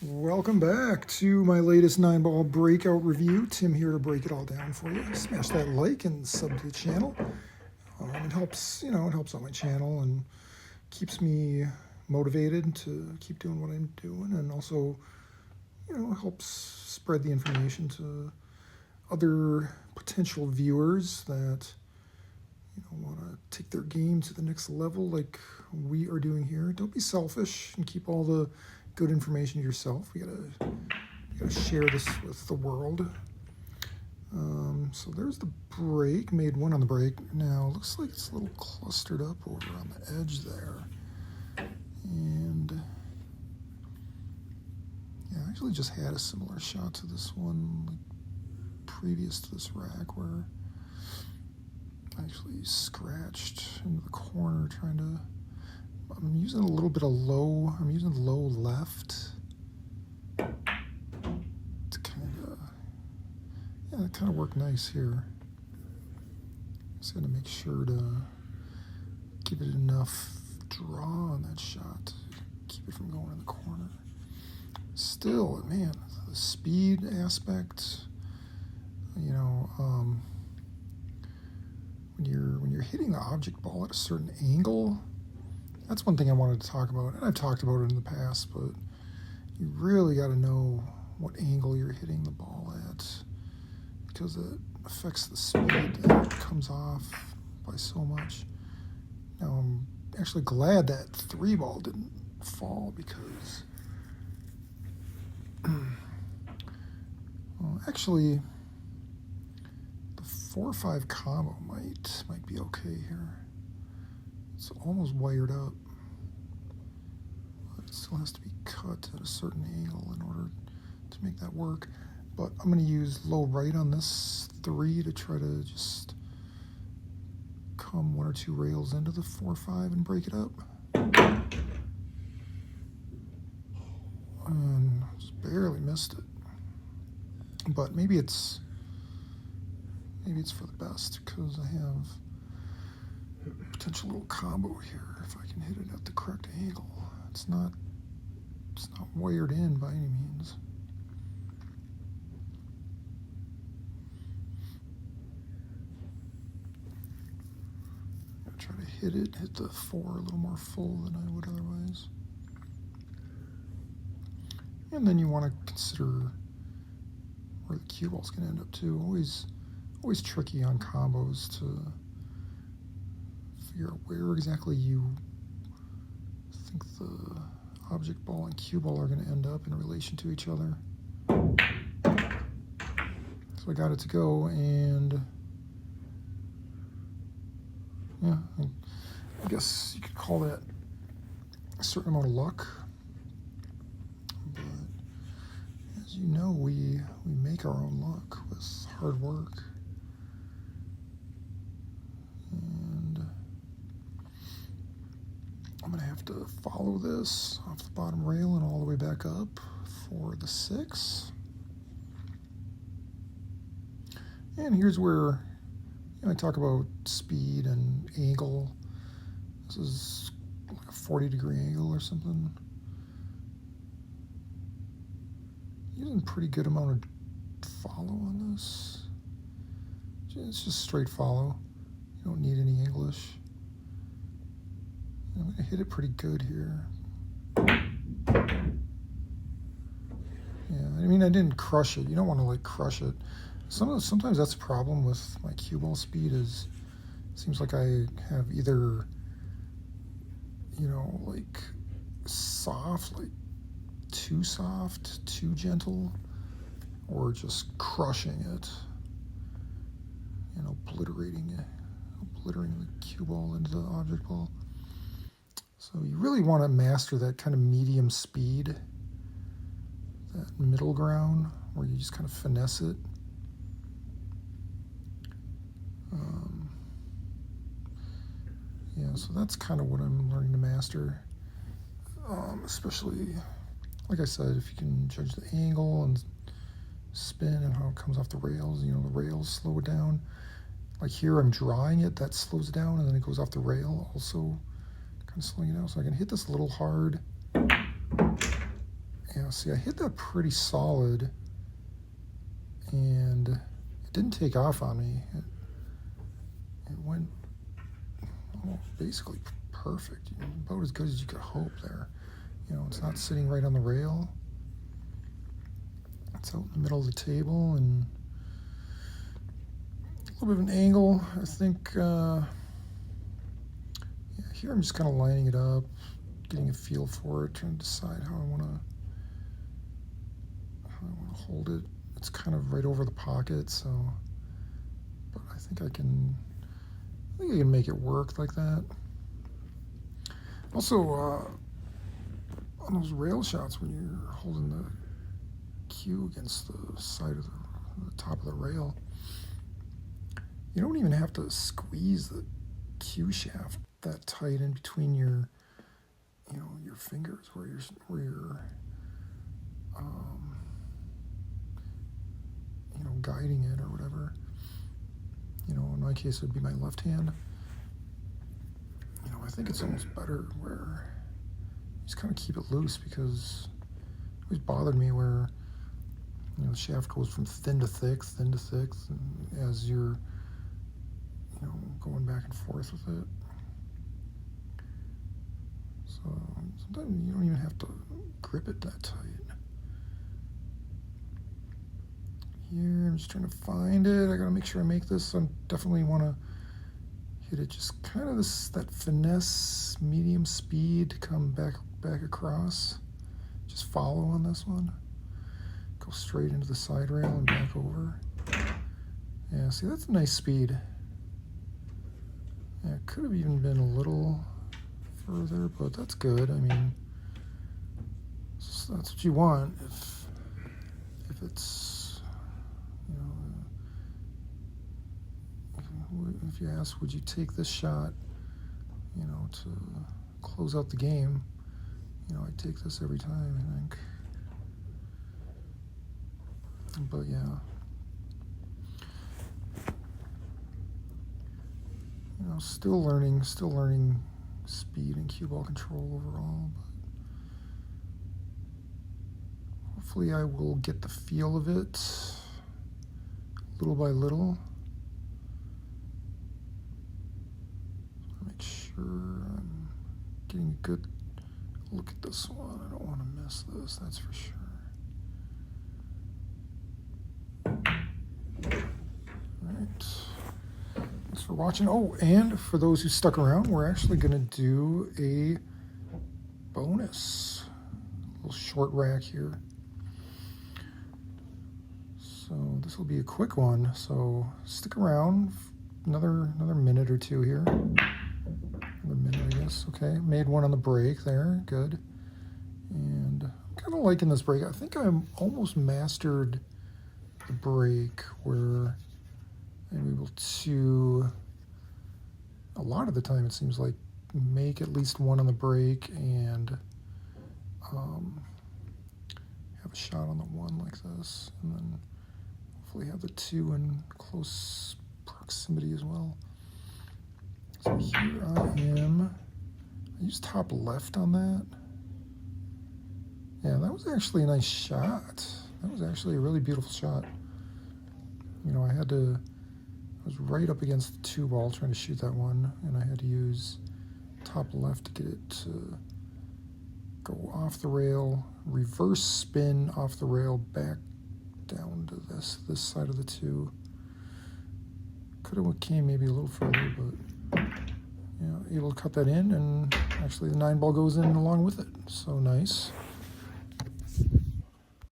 Welcome back to my latest 9-ball breakout review. Tim here to break it all down for you. Smash that like and sub to the channel. It helps, it helps out my channel and keeps me motivated to keep doing what I'm doing, and also, helps spread the information to other potential viewers that, want to take their game to the next level like we are doing here. Don't be selfish and keep all the good information to yourself. We gotta share this with the world. So there's the break. Made one on the break. Now looks like it's a little clustered up over on the edge there. And yeah, I actually just had a similar shot to this one, like previous to this rack, where I actually scratched into the corner trying to. I'm using a little bit of low. I'm using low left to kind of work nice here. Just gotta make sure to give it enough draw on that shot to keep it from going in the corner. Still, man, the speed aspect. When you're hitting the object ball at a certain angle. That's one thing I wanted to talk about, and I've talked about it in the past, but you really got to know what angle you're hitting the ball at, because it affects the speed that comes off by so much. Now, I'm actually glad that 3-ball didn't fall, because well, actually, the 4-5 combo might be okay here. It's almost wired up, but it still has to be cut at a certain angle in order to make that work. But I'm going to use low right on this 3 to try to just come 1 or 2 rails into the 4-5 and break it up. And just barely missed it. But maybe it's for the best, because I have potential little combo here if I can hit it at the correct angle. It's not wired in by any means. I'm gonna try to hit the 4 a little more full than I would otherwise. And then you want to consider where the cue ball's gonna end up too. Always tricky on combos to figure out where exactly you think the object ball and cue ball are going to end up in relation to each other. So I got it to go, and yeah, I guess you could call that a certain amount of luck. But as you know, we make our own luck with hard work. I'm going to have to follow this off the bottom rail and all the way back up for the 6. And here's where I talk about speed and angle. This is like a 40-degree angle or something. Using a pretty good amount of follow on this. It's just straight follow. You don't need any English. I'm going to hit it pretty good here. Yeah, I mean, I didn't crush it. You don't want to, crush it. Sometimes that's a problem with my cue ball speed, is it seems like I have either, soft, too soft, too gentle, or just crushing it, obliterating the cue ball into the object ball. So you really want to master that kind of medium speed, that middle ground where you just kind of finesse it. So that's kind of what I'm learning to master, especially, like I said, if you can judge the angle and spin and how it comes off the rails, the rails slow it down. Like here, I'm drawing it, that slows it down, and then it goes off the rail, also kind of slowing it down. So I can hit this a little hard, and Yeah, see, I hit that pretty solid, and it didn't take off on me. It went basically perfect, about as good as you could hope there. It's not sitting right on the rail. It's out in the middle of the table and a little bit of an angle. I think here I'm just kind of lining it up, getting a feel for it, trying to decide how I want to hold it. It's kind of right over the pocket, but I think I can make it work like that. Also, on those rail shots, when you're holding the cue against the side of the top of the rail, you don't even have to squeeze the cue shaft that tight in between your fingers where you're guiding it or whatever. In my case, it would be my left hand. I think it's almost better where you just kind of keep it loose, because it always bothered me where the shaft goes from thin to thick, and as you're going back and forth with it. So sometimes you don't even have to grip it that tight. Here, I'm just trying to find it. I gotta make sure I make this. I definitely want to hit it just kind of that finesse, medium speed to come back across. Just follow on this one. Go straight into the side rail and back over. Yeah, see, that's a nice speed. Yeah, it could have even been a little further, but that's good. I mean, that's what you want if it's, if you ask, would you take this shot, to close out the game? I'd take this every time, I think. But yeah. Still learning speed and cue ball control overall, but hopefully I will get the feel of it little by little. Make sure I'm getting a good look at this one. I don't want to miss this, that's for sure. Alright. Thanks for watching. Oh, and for those who stuck around, we're actually going to do a bonus. A little short rack here. So this will be a quick one. So stick around. Another minute or two here. Another minute, I guess. Okay, made one on the break there. Good. And I'm kind of liking this break. I think I'm almost mastered the break where I'm able to, a lot of the time it seems like, make at least one on the break and have a shot on the one like this, and then hopefully have the two in close proximity as well. So here I am. I used top left on that. Yeah, that was actually a nice shot. That was actually a really beautiful shot. I was right up against the 2 ball trying to shoot that one, and I had to use top left to get it to go off the rail, reverse spin off the rail, back down to this side of the 2. Could have came maybe a little further, but able to cut that in, and actually the 9 ball goes in along with it. So nice.